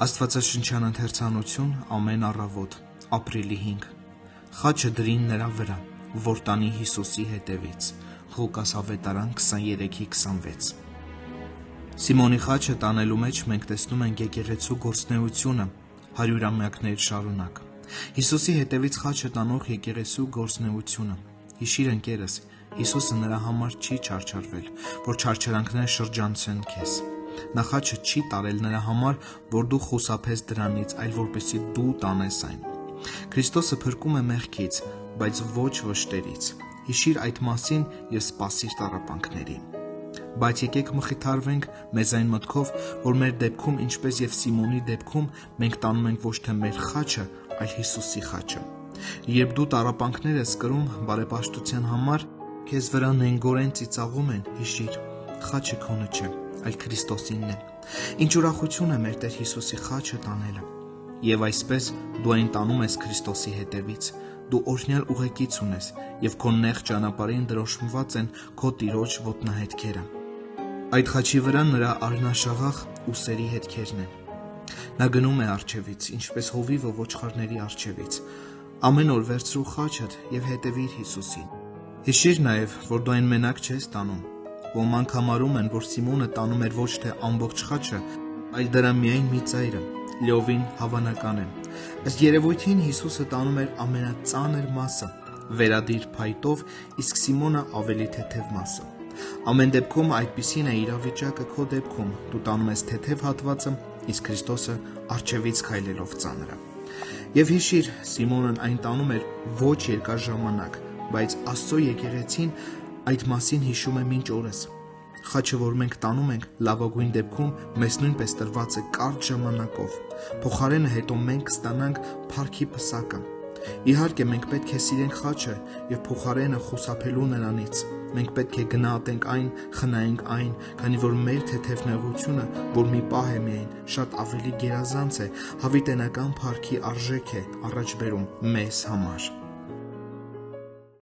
Աստվածաշնչյան ընթերցանություն ամեն առավոտ, ապրիլի 5 Խաչը դրին նրա վրա, որ տանի Հիսուսի հետևից, Ղուկաս ավետարան 23:26 Սիմոնի խաչը տանելու մեջ մենք տեսնում ենք եկեղեցու գործունեությունը հարյուրամյակներ շարունակ։ Հիսուսի հետևից խաչը տանող եկեղեցու գործունեությունը։ Հիշիր ընկերս, Հիսուսը նրա համար չի չարչարվել, որ չարչարանքները շրջանցեն քեզ։ Նա խաչը չի տարել նրա համար, որ դու խուսափես դրանից, այլ որպեսզի դու տանես այն։ Քրիստոսը փրկում է մեղքից, բայց ոչ վշտերից։ Հիշիր այդ մասին և սպասիր տառապանքներին։ Բայց եկեք մխիթարվենք մեզ այն մտքով, որ մեր դեպքում, ինչպես և Սիմոնի դեպքում, մենք տանում ենք ոչ թե մեր խաչը, այլ Հիսուսի խաչը։ Երբ դու տառապանքներ ես կրում բարեպաշտության համար, քեզ վրա նենգորեն ծիծաղում են, հիշիր, խաչը քոնը չէ, այլ Քրիստոսինն է։ Ինչ ուրախություն է մեր Տեր Հիսուսի խաչը տանելը։ Եվ այսպես դու այն տանում ես Քրիստոսի հետևից։ Դու օրհնյալ ուղեկից ունես, և քո նեղ ճանապարհին դրոշմված են քո Տիրոջ ոտնահետքերը։ Այդ խաչի վրա նրա արյունաշաղախ ուսերի հետքերն են։ Նա գնում է առջևից, ինչպես հովիվը ոչխարների առջևից։ Ամեն օր վերցրու խաչդ և հետևիր Հիսուսին։ Հիշիր նաև, որ դու այն մենակ չես տանում։ Ոմանք համարում են, որ Սիմոնը տանում էր ոչ թե ամբողջ խաչը, այլ դրա միայն մի ծայրը, լիովին հավանական է։ Ըստ երևույթին Հիսուսը տանում էր ամենածանր մասը, վերադիր փայտով, իսկ Սիմոնը ավելի թեթև մասը։ Ամեն դեպքում այդպիսին է իրավիճակը քո դեպքում, դու տանում ես թեթև հատվածը, իսկ Քրիստոսը առջևից քայլելով ծանրը։ Եվ հիշիր, Սիմոնն այն տանում էր ոչ երկար ժամանակ, բայց Աստծո եկեղեցին այդ մասին հիշում է մինչ օրս։ Խաչը, որ մենք տանում ենք, լավագույն դեպքում մեզ նույնպես տրված է կարճ ժամանակով, փոխարենը հետո մենք կստանանք փառքի պսակը։ Իհարկե, մենք պետք է սիրենք խաչը և փոխարենը խուսափելու նրանից։ Մենք պետք է գնահատենք այն, խնայենք այն, քանի որ մեր թեթև նեղությունը, որ մի պահ է միայն, շատ ավելի գերազանց է, հավիտենական փառքի արժեք է առաջ բերում մեզ համար։